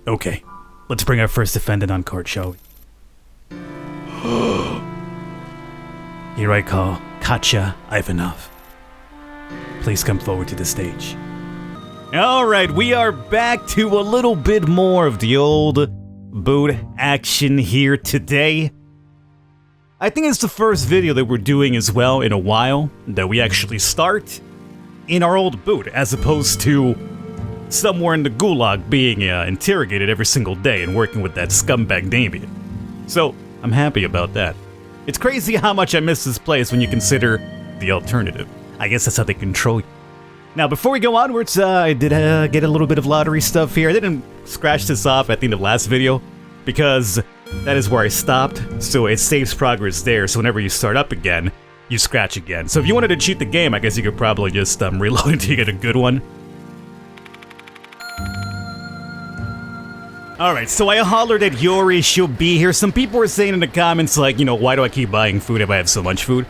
Okay, let's bring our first defendant on court, shall we? Here I call Katja Ivanov. Please come forward to the stage. Alright, we are back to a little bit more of the old boot action here today. I think it's the first video that we're doing as well in a while that we actually start in our old boot, as opposed to somewhere in the gulag being interrogated every single day and working with that scumbag Damien. So, I'm happy about that. It's crazy how much I miss this place when you consider the alternative. I guess that's how they control you. Now, before we go onwards, I did get a little bit of lottery stuff here. I didn't scratch this off at the end of the last video, because that is where I stopped, so it saves progress there, so whenever you start up again, you scratch again. So if you wanted to cheat the game, I guess you could probably just reload until you get a good one. Alright, so I hollered at Yuri, she'll be here. Some people were saying in the comments, like, you know, why do I keep buying food if I have so much food?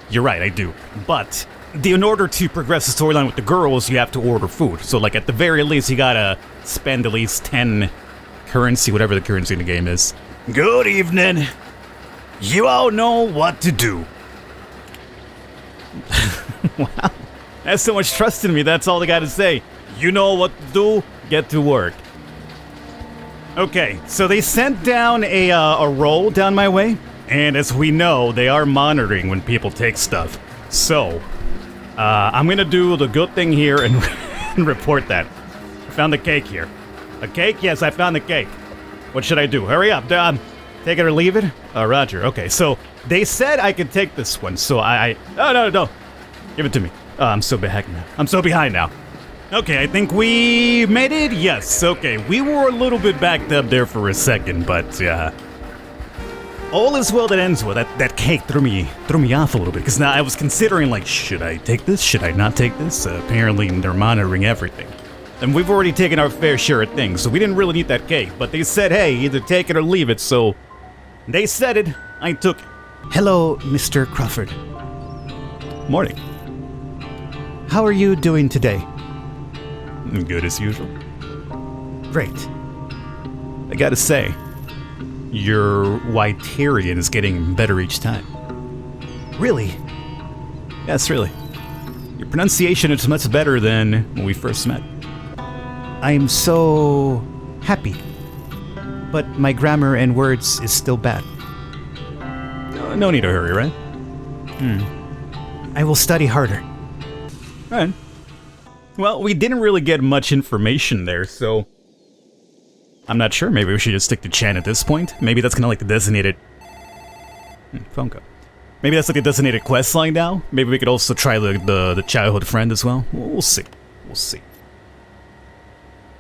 You're right, I do. But in order to progress the storyline with the girls, you have to order food. So, like, at the very least, you gotta spend at least 10 currency, whatever the currency in the game is. Good evening. You all know what to do. Wow. That's so much trust in me, that's all I gotta say. You know what to do, get to work. Okay, so they sent down a roll down my way, and as we know, they are monitoring when people take stuff. So, I'm gonna do the good thing here and, and report that. I found the cake here. A cake? Yes, I found the cake. What should I do? Hurry up, take it or leave it? Roger, okay, so they said I could take this one, so no, give it to me. Oh, I'm so behind now. I'm so behind now. Okay, I think we made it? Yes, okay. We were a little bit backed up there for a second, but, all is well that ends well. That cake threw me off a little bit, because now I was considering, like, should I take this? Should I not take this? Apparently, they're monitoring everything. And we've already taken our fair share of things, so we didn't really need that cake. But they said, hey, either take it or leave it, so they said it, I took it. Hello, Mr. Crawford. Morning. How are you doing today? Good as usual. Great. I gotta say, your Whiterian is getting better each time. Really? Yes, really. Your pronunciation is much better than when we first met. I'm so happy. But my grammar and words is still bad. No need to hurry, right? I will study harder. Alright. Well, we didn't really get much information there, so I'm not sure. Maybe we should just stick to Chan at this point. Maybe that's kind of like the designated phone call. Maybe that's like the designated quest line now. Maybe we could also try the childhood friend as well. We'll see. We'll see.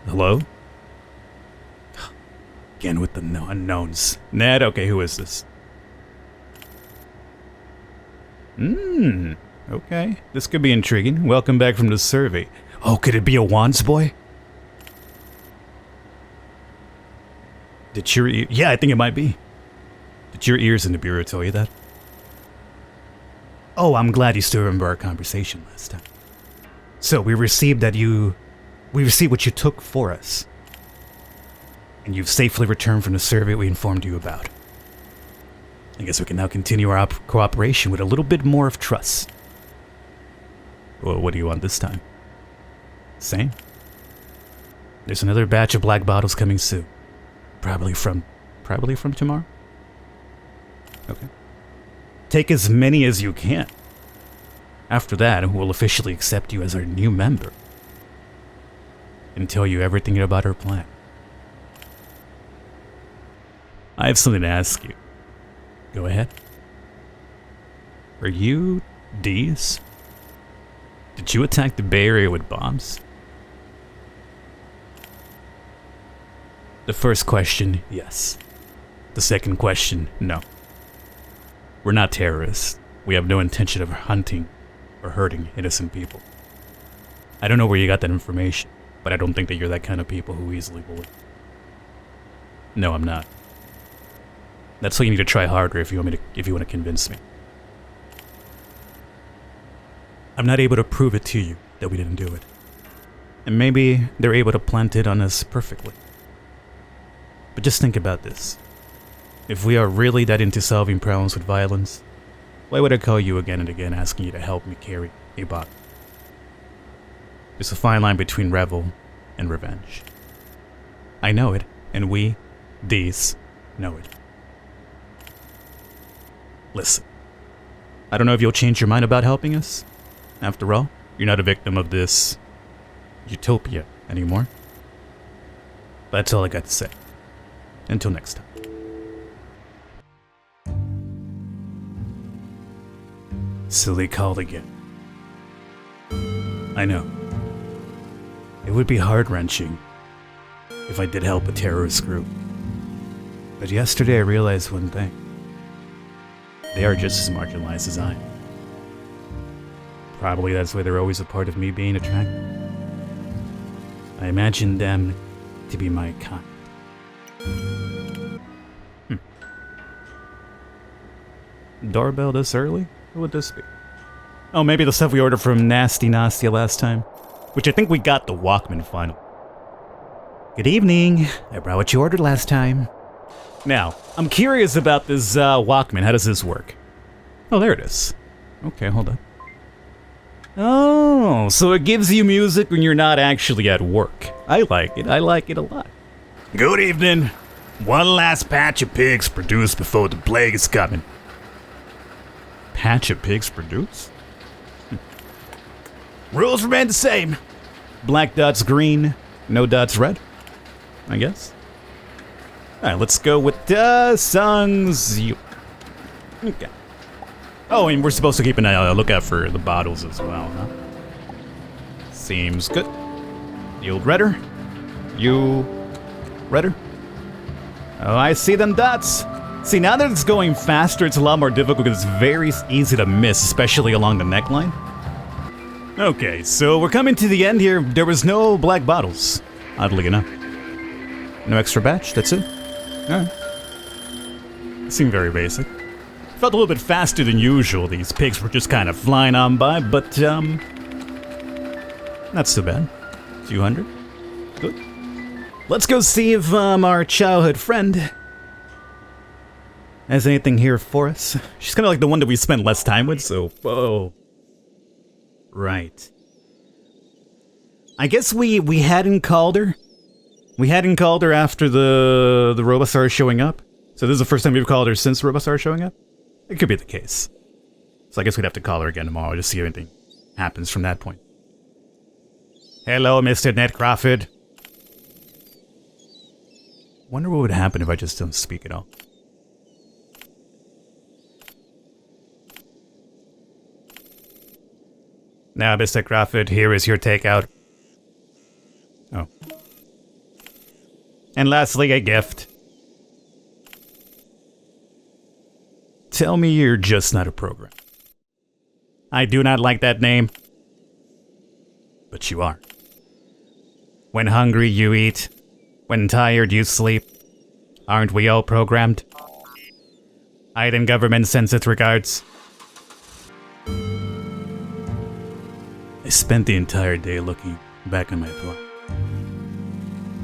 Hello? Again with the unknowns. Ned, okay, who is this? Okay, this could be intriguing. Welcome back from the survey. Oh, could it be Awan's boy? Did your ear... Yeah, I think it might be. Did your ears in the bureau tell you that? Oh, I'm glad you still remember our conversation last time. So, we received what you took for us. And you've safely returned from the survey we informed you about. I guess we can now continue our cooperation with a little bit more of trust. Well, what do you want this time? Same? There's another batch of black bottles coming soon. Probably from tomorrow? Okay. Take as many as you can. After that, we'll officially accept you as our new member. And tell you everything about our plan. I have something to ask you. Go ahead. Are you DEES? Did you attack the Bay Area with bombs? The first question, yes. The second question, no. We're not terrorists. We have no intention of hunting or hurting innocent people. I don't know where you got that information, but I don't think that you're that kind of people who easily bully. No, I'm not. That's why you need to try harder if you want to convince me. I'm not able to prove it to you that we didn't do it. And maybe they're able to plant it on us perfectly. But just think about this. If we are really that into solving problems with violence, why would I call you again and again asking you to help me carry a body? There's a fine line between revel and revenge. I know it, and we, DEES, know it. Listen, I don't know if you'll change your mind about helping us. After all, you're not a victim of this utopia anymore. But that's all I got to say. Until next time. Silly call again. I know. It would be heart-wrenching if I did help a terrorist group. But yesterday I realized one thing. They are just as marginalized as I am. Probably that's why they're always a part of me being attracted. I imagine them to be my kind. Doorbell this early? Who would this be? Oh, maybe the stuff we ordered from Nasty Nastia last time. Which I think we got the Walkman final. Good evening. I brought what you ordered last time. Now, I'm curious about this Walkman. How does this work? Oh, there it is. Okay, hold on. Oh, so it gives you music when you're not actually at work. I like it. I like it a lot. Good evening. One last patch of pigs produced before the plague is coming. Patch of pigs produced? Rules remain the same. Black dots green, no dots red, I guess. Alright, let's go with songs. Okay. Oh, and we're supposed to keep an lookout for the bottles as well, huh? Seems good. You redder? You redder? Oh, I see them dots. See, now that it's going faster, it's a lot more difficult because it's very easy to miss, especially along the neckline. Okay, so we're coming to the end here. There was no black bottles, oddly enough. No extra batch, that's it? Alright. Seemed very basic. Felt a little bit faster than usual. These pigs were just kind of flying on by, but, not so bad. 200. Good. Let's go see if, our childhood friend has anything here for us. She's kind of like the one that we spent less time with, so, whoa. Right. I guess we hadn't called her. We hadn't called her after the robot started showing up. So this is the first time we've called her since the robot started showing up? It could be the case. So I guess we'd have to call her again tomorrow to see if anything happens from that point. Hello, Mr. Ned Crawford. Wonder what would happen if I just don't speak at all. Now, Mr. Crawford, here is your takeout. Oh. And lastly, a gift. Tell me you're just not a program. I do not like that name. But you are. When hungry, you eat. When tired, you sleep. Aren't we all programmed? Hidden government sends its regards. I spent the entire day looking back on my plot.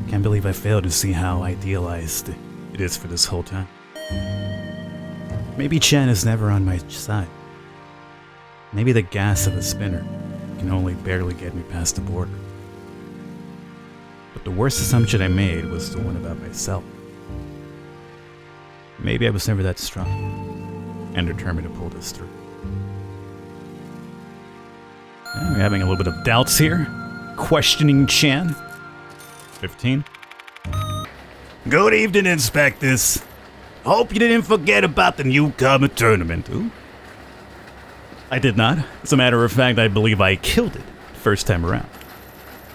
Can't believe I failed to see how idealized it is for this whole time. Maybe Chen is never on my side. Maybe the gas of a spinner can only barely get me past the border. But the worst assumption I made was the one about myself. Maybe I was never that strong and determined to pull this through. We're having a little bit of doubts here. Questioning Chan. 15. Good evening, Inspectors. Hope you didn't forget about the newcomer tournament. Ooh. I did not. As a matter of fact, I believe I killed it first time around.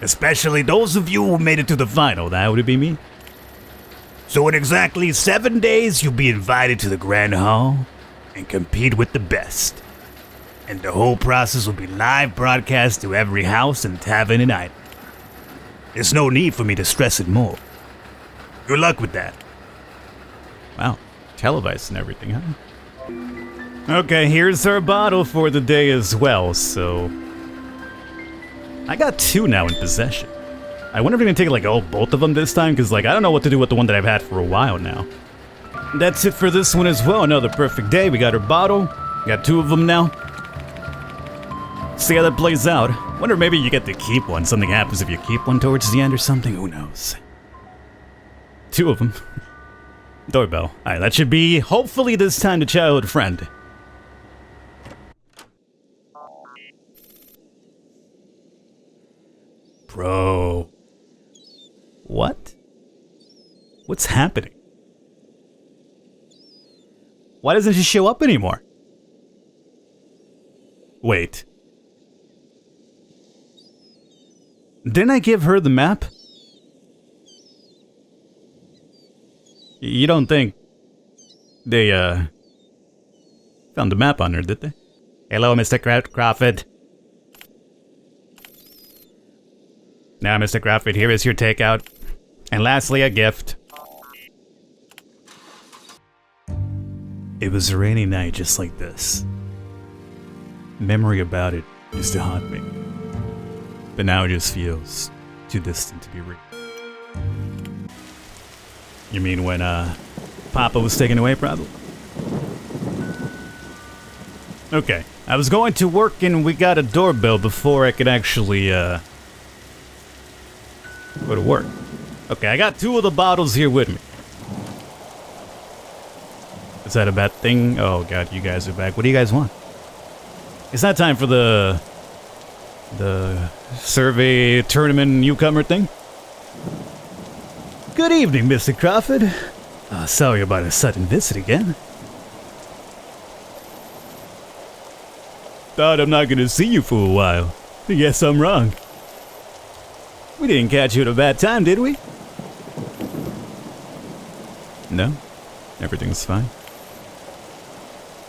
Especially those of you who made it to the final. That would be me. So in exactly 7 days, you'll be invited to the Grand Hall and compete with the best. And the whole process will be live broadcast to every house and tavern in Ivanov. There's no need for me to stress it more. Good luck with that. Wow, televised and everything, huh? Okay, here's our bottle for the day as well, so... I got 2 now in possession. I wonder if we're gonna take like both of them this time, because like I don't know what to do with the one that I've had for a while now. That's it for this one as well. Another perfect day. We got our bottle. Got 2 of them now. See how that plays out. Wonder if maybe you get to keep one. Something happens if you keep one towards the end or something. Who knows? 2 of them. Doorbell. Alright, that should be, hopefully this time, the childhood friend. Bro. What? What's happening? Why doesn't she show up anymore? Wait. Didn't I give her the map? You don't think they, found the map on her, did they? Hello, Mr. Crawford. Now, Mr. Crawford, here is your takeout. And lastly, a gift. It was a rainy night just like this. Memory about it used to haunt me. But now it just feels too distant to be real. You mean when, Papa was taken away, probably? Okay, I was going to work and we got a doorbell before I could actually, go to work. Okay, I got 2 of the bottles here with me. Is that a bad thing? Oh god, you guys are back. What do you guys want? It's not time for the survey tournament newcomer thing? Good evening, Mr. Crawford. Sorry about a sudden visit again. Thought I'm not gonna see you for a while. Guess I'm wrong. We didn't catch you at a bad time, did we? No, everything's fine.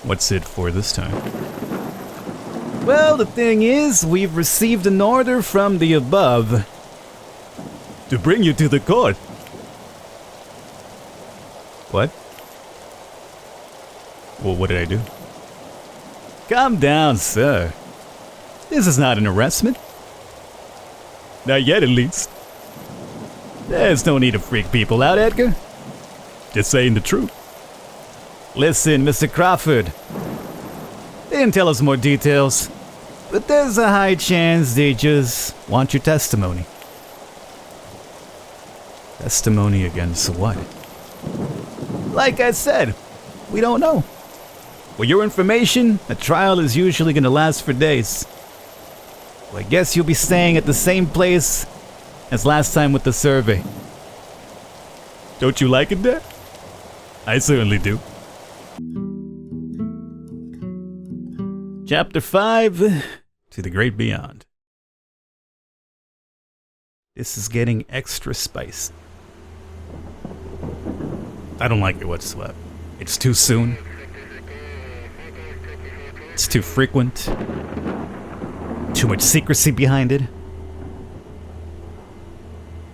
What's it for this time? Well, the thing is, we've received an order from the above to bring you to the court. What? Well, what did I do? Calm down, sir. This is not an arrestment. Not yet, at least. There's no need to freak people out, Edgar. Just saying the truth. Listen, Mr. Crawford. They didn't tell us more details, but there's a high chance they just want your testimony. Testimony against what? Like I said, we don't know. With your information, a trial is usually gonna last for days. Well, I guess you'll be staying at the same place as last time with the survey. Don't you like it there? I certainly do. Chapter 5, To the Great Beyond. This is getting extra spicy. I don't like it whatsoever. It's too soon. It's too frequent. Too much secrecy behind it.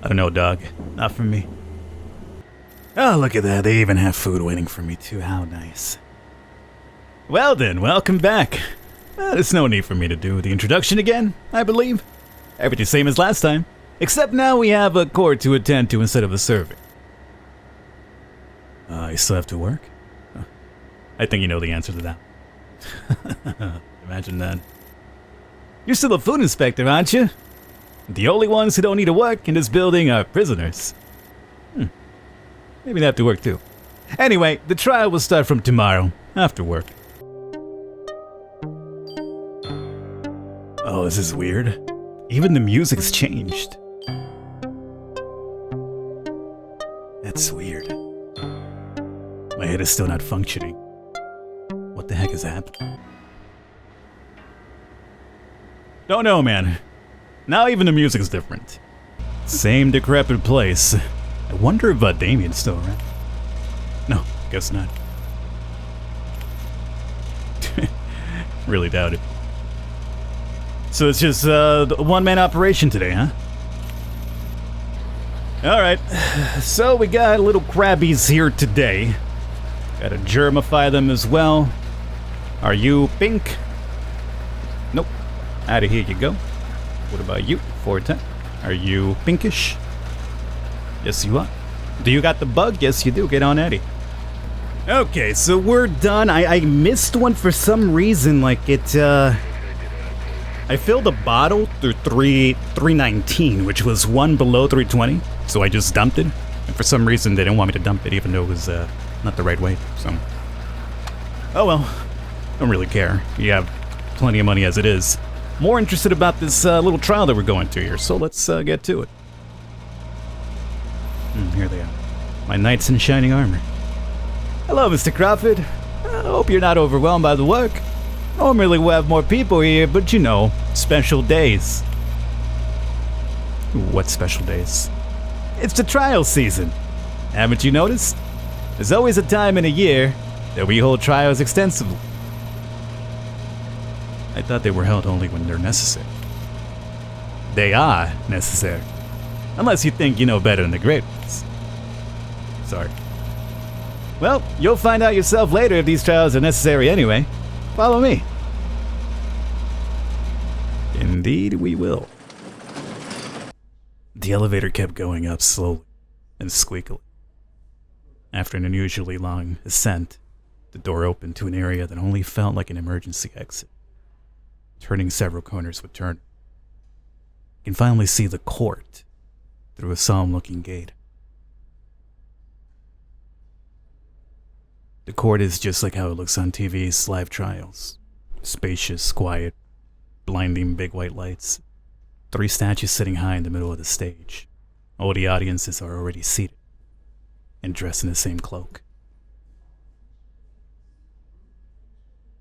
I don't know, dog. Not for me. Oh, look at that. They even have food waiting for me, too. How nice. Well then, welcome back. There's no need for me to do the introduction again, I believe. Everything's same as last time. Except now we have a court to attend to instead of a survey. You still have to work? I think you know the answer to that. Imagine that. You're still a food inspector, aren't you? The only ones who don't need to work in this building are prisoners. Maybe they have to work too. Anyway, the trial will start from tomorrow, after work. Oh, this is weird. Even the music's changed. That's weird. My head is still not functioning. What the heck is happening? Don't know, man. Now even the music's different. Same decrepit place. I wonder if Damien's still around. No, guess not. Really doubt it. So it's just a one-man operation today, huh? Alright, so we got little crabbies here today. Gotta germify them as well. Are you pink? Nope. Out of here you go. What about you? 410. Are you pinkish? Yes, you are. Do you got the bug? Yes, you do. Get on Eddie. Okay, so we're done. I missed one for some reason. Like it, I filled a bottle through 319, which was one below 320. So I just dumped it. And for some reason, they didn't want me to dump it, even though it was not the right way. So, oh well. Don't really care. You have plenty of money as it is. More interested about this little trial that we're going to here. So let's get to it. Here they are. My knights in shining armor. Hello, Mr. Crawford. I hope you're not overwhelmed by the work. Normally we have more people here, but you know, special days. What special days? It's the trial season. Haven't you noticed? There's always a time in a year that we hold trials extensively. I thought they were held only when they're necessary. They are necessary. Unless you think you know better than the great ones. Sorry. Well, you'll find out yourself later if these trials are necessary anyway. Follow me. Indeed we will. The elevator kept going up slowly and squeakily. After an unusually long ascent, the door opened to an area that only felt like an emergency exit. Turning several corners would turn. You can finally see the court through a solemn-looking gate. The court is just like how it looks on TV's live trials. Spacious, quiet, blinding big white lights. 3 statues sitting high in the middle of the stage. All the audiences are already seated and dressed in the same cloak.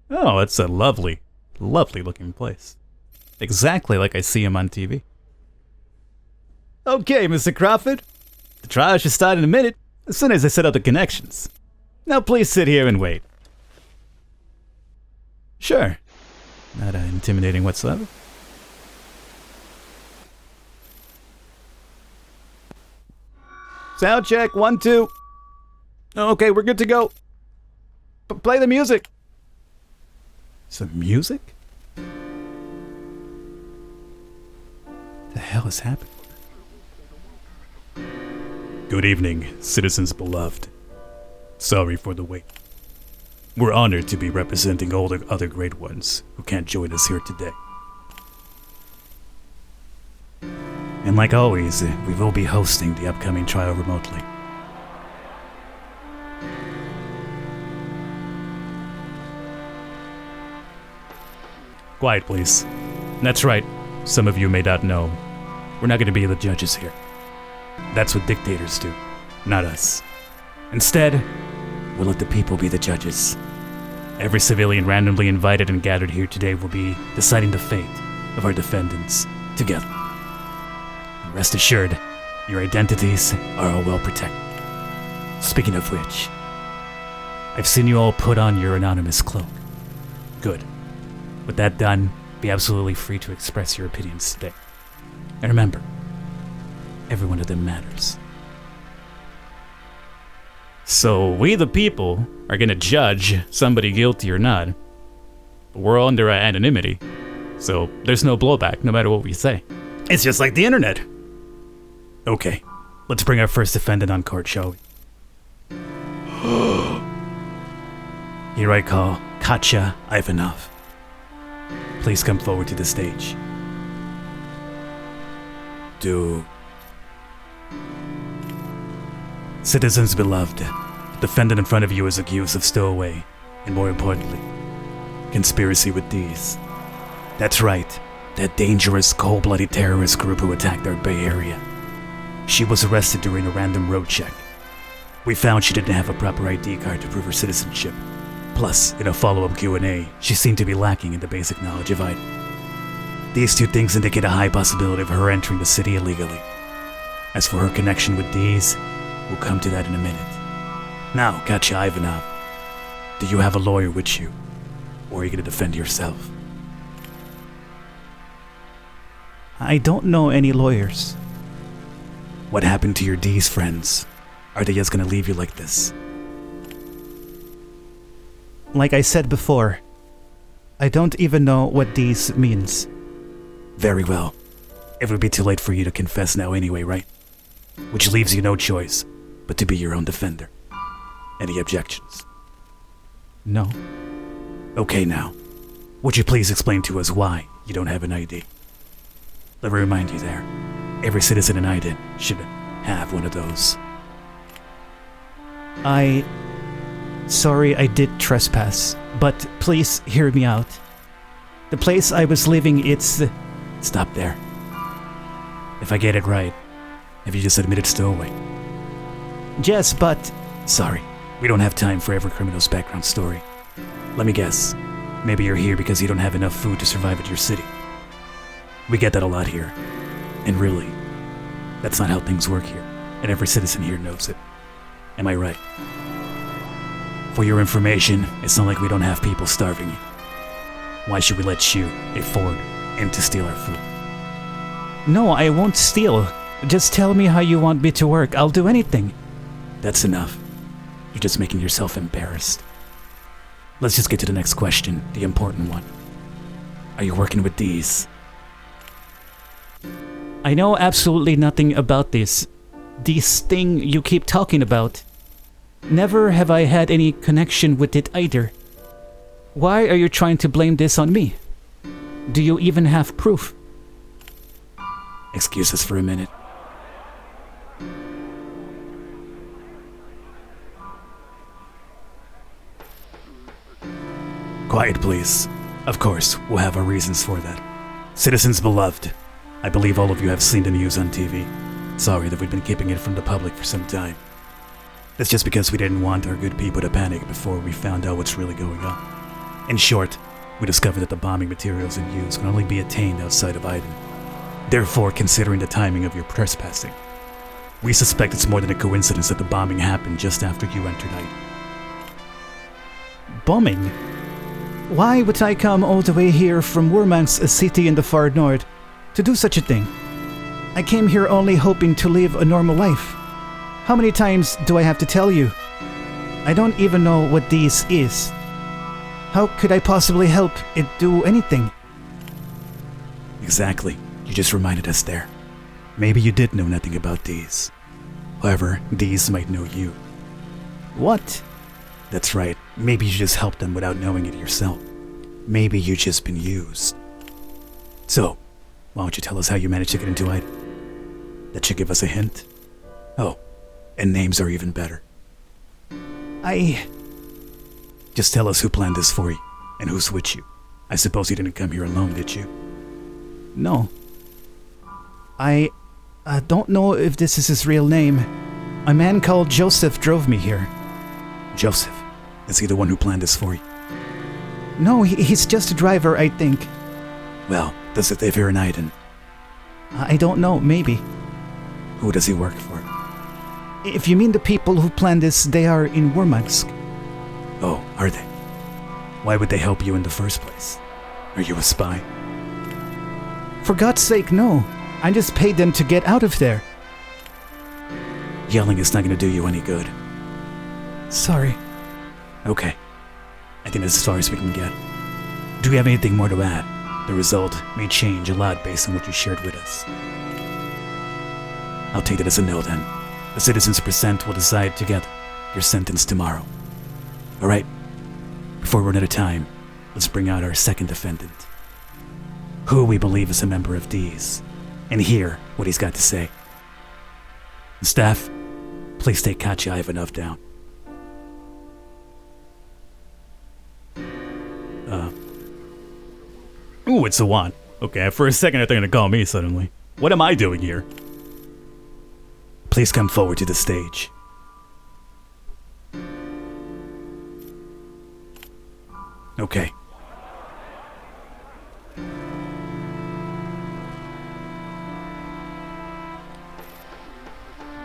Oh, it's a lovely, lovely looking place. Exactly like I see him on TV. Okay, Mr. Crawford. The trial should start in a minute, as soon as I set up the connections. Now please sit here and wait. Sure. Not intimidating whatsoever. Sound check, 1, 2. Okay, we're good to go. Play the music. Some music? The hell is happening? Good evening, citizens beloved. Sorry for the wait. We're honored to be representing all the other great ones who can't join us here today. And like always, we will be hosting the upcoming trial remotely. Quiet, please. That's right. Some of you may not know. We're not going to be the judges here. That's what dictators do, not us. Instead, we'll let the people be the judges. Every civilian randomly invited and gathered here today will be deciding the fate of our defendants together. Rest assured, your identities are all well protected. Speaking of which, I've seen you all put on your anonymous cloak. Good. With that done, be absolutely free to express your opinions today. And remember, every one of them matters. So we the people are gonna judge somebody guilty or not. But we're under anonymity, so there's no blowback no matter what we say. It's just like the internet. Okay, let's bring our first defendant on court, shall we? Here I call Katja Ivanov. Please come forward to the stage. Citizens beloved, the defendant in front of you is accused of stowaway, and more importantly, conspiracy with DEES. That's right, that dangerous, cold-blooded terrorist group who attacked our Bay Area. She was arrested during a random road check. We found she didn't have a proper ID card to prove her citizenship. Plus, in a follow-up Q&A, she seemed to be lacking in the basic knowledge of ID. These 2 things indicate a high possibility of her entering the city illegally. As for her connection with DEES, we'll come to that in a minute. Now, Katja Ivanov, do you have a lawyer with you, or are you going to defend yourself? I don't know any lawyers. What happened to your DEES friends? Are they just going to leave you like this? Like I said before, I don't even know what DEES means. Very well. It would be too late for you to confess now anyway, right? Which leaves you no choice but to be your own defender. Any objections? No. Okay now. Would you please explain to us why you don't have an ID? Let me remind you there. Every citizen in Iden should have one of those. Sorry I did trespass, but please hear me out. The place I was living, it's... Stop there. If I get it right, have you just admitted stowaway? Yes, but... Sorry, we don't have time for every criminal's background story. Let me guess. Maybe you're here because you don't have enough food to survive at your city. We get that a lot here. And really, that's not how things work here. And every citizen here knows it. Am I right? For your information, it's not like we don't have people starving you. Why should we let you, a foreigner, in to steal our food? No, I won't steal. Just tell me how you want me to work. I'll do anything. That's enough. You're just making yourself embarrassed. Let's just get to the next question, the important one. Are you working with DEES? I know absolutely nothing about this thing you keep talking about. Never have I had any connection with it either. Why are you trying to blame this on me? Do you even have proof? Excuse us for a minute. Quiet, please. Of course, we'll have our reasons for that. Citizens beloved, I believe all of you have seen the news on TV. Sorry that we've been keeping it from the public for some time. That's just because we didn't want our good people to panic before we found out what's really going on. In short, we discovered that the bombing materials in use can only be attained outside of Iden. Therefore, considering the timing of your trespassing, we suspect it's more than a coincidence that the bombing happened just after you entered Iden. Bombing? Why would I come all the way here from Murmansk, a city in the far north, to do such a thing? I came here only hoping to live a normal life. How many times do I have to tell you? I don't even know what DEES is. How could I possibly help it do anything? Exactly. You just reminded us there. Maybe you did know nothing about DEES. However, DEES might know you. What? That's right. Maybe you just helped them without knowing it yourself. Maybe you just been used. So, why don't you tell us how you managed to get into Iden? That should give us a hint. Oh, and names are even better. Just tell us who planned this for you, and who's with you. I suppose you didn't come here alone, did you? No. I don't know if this is his real name. A man called Joseph drove me here. Joseph? Is he the one who planned this for you? No, he's just a driver, I think. Well, does it live here in Iden? I don't know, maybe. Who does he work for? If you mean the people who planned this, they are in Murmansk. Oh, are they? Why would they help you in the first place? Are you a spy? For God's sake, no. I just paid them to get out of there. Yelling is not going to do you any good. Sorry. Okay. I think that's as far as we can get. Do you have anything more to add? The result may change a lot based on what you shared with us. I'll take that as a no then. The citizens present will decide together your sentence tomorrow. Alright, before we run out of time, let's bring out our second defendant, who we believe is a member of DEES, and hear what he's got to say. Staff, please take Katja Ivanov down. Ooh, it's Awan. Okay, for a second I thought they were gonna call me suddenly. What am I doing here? Please come forward to the stage. Okay.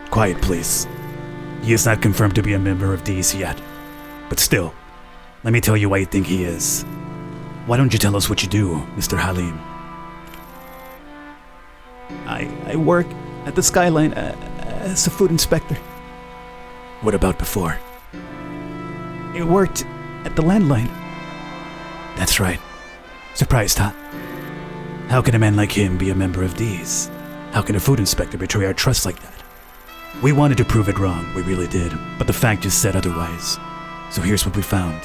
Quiet, please. He is not confirmed to be a member of DEES yet. But still, let me tell you why you think he is. Why don't you tell us what you do, Mr. Halim? I work at the Skyline as a food inspector. What about before? I worked at the landline. That's right. Surprised, huh? How can a man like him be a member of DEES? How can a food inspector betray our trust like that? We wanted to prove it wrong, we really did, but the fact just said otherwise. So here's what we found.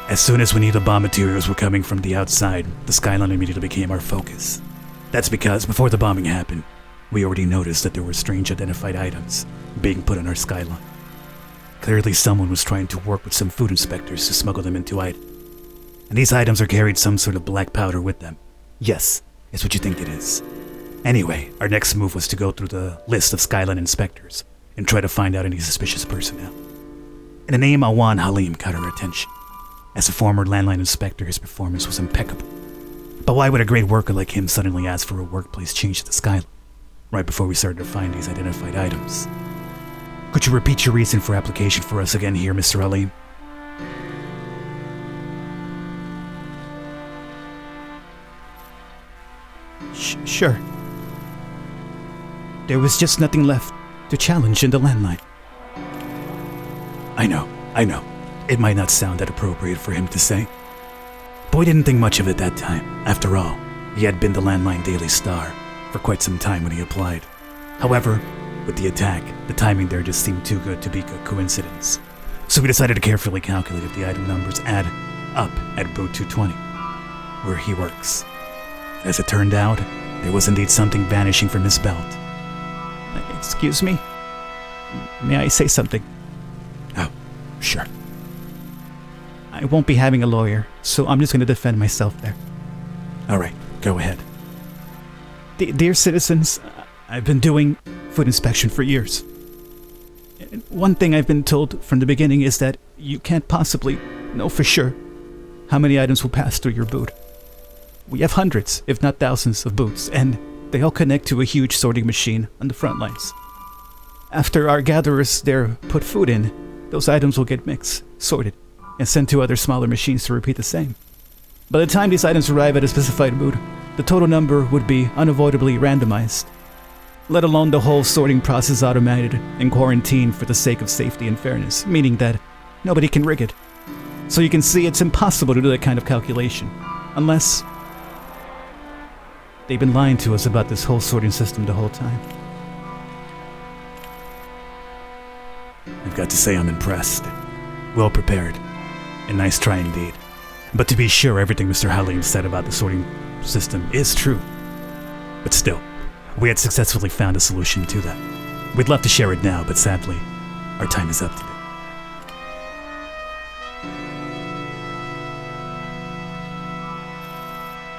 As soon as we knew the bomb materials were coming from the outside, the skyline immediately became our focus. That's because before the bombing happened, we already noticed that there were strange identified items being put on our skyline. Clearly someone was trying to work with some food inspectors to smuggle them into it. And these items are carried some sort of black powder with them. Yes, it's what you think it is. Anyway, our next move was to go through the list of skyline inspectors and try to find out any suspicious personnel. And the name Awan Halim caught our attention. As a former landline inspector, his performance was impeccable. But why would a great worker like him suddenly ask for a workplace change to the skyline, right before we started to find these identified items? Could you repeat your reason for application for us again here, Mr. Halim? Sure. There was just nothing left to challenge in the landline. I know. It might not sound that appropriate for him to say. But we didn't think much of it that time. After all, he had been the landline daily star for quite some time when he applied. However, with the attack, the timing there just seemed too good to be a coincidence. So we decided to carefully calculate if the item numbers add up at booth 220, where he works. As it turned out, there was indeed something vanishing from his belt. Excuse me? May I say something? Oh, sure. I won't be having a lawyer, so I'm just going to defend myself there. All right, go ahead. Dear citizens, I've been doing food inspection for years. And one thing I've been told from the beginning is that you can't possibly know for sure how many items will pass through your boot. We have hundreds, if not thousands, of boots, and they all connect to a huge sorting machine on the front lines. After our gatherers there put food in, those items will get mixed, sorted, and sent to other smaller machines to repeat the same. By the time these items arrive at a specified boot, the total number would be unavoidably randomized, let alone the whole sorting process automated and quarantined for the sake of safety and fairness, meaning that nobody can rig it. So you can see it's impossible to do that kind of calculation, unless they've been lying to us about this whole sorting system the whole time. I've got to say I'm impressed. Well prepared. And nice try indeed. But to be sure, everything Mr. Halim said about the sorting system is true. But still, we had successfully found a solution to that. We'd love to share it now, but sadly, our time is up today.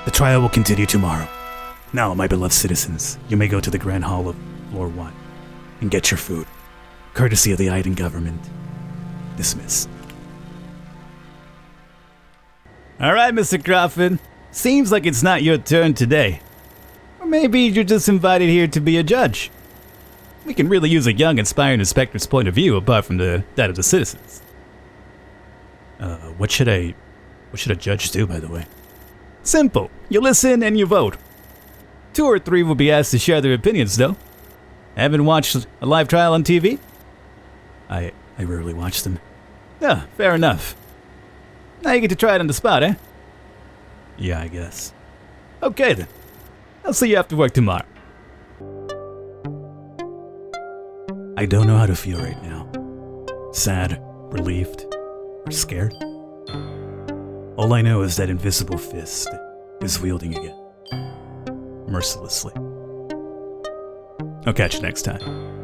The trial will continue tomorrow. Now, my beloved citizens, you may go to the Grand Hall of Floor 1 and get your food. Courtesy of the Aiden government. Dismissed. All right, Mr. Crawford. Seems like it's not your turn today. Or maybe you're just invited here to be a judge. We can really use a young, inspiring inspector's point of view apart from that of the citizens. What should a judge do, by the way? Simple. You listen and you vote. 2 or 3 will be asked to share their opinions, though. Haven't watched a live trial on TV? I rarely watch them. Yeah, fair enough. Now you get to try it on the spot, eh? Yeah, I guess. Okay then. I'll see you after work tomorrow. I don't know how to feel right now. Sad, relieved, or scared. All I know is that invisible fist is wielding again. Mercilessly. I'll catch you next time.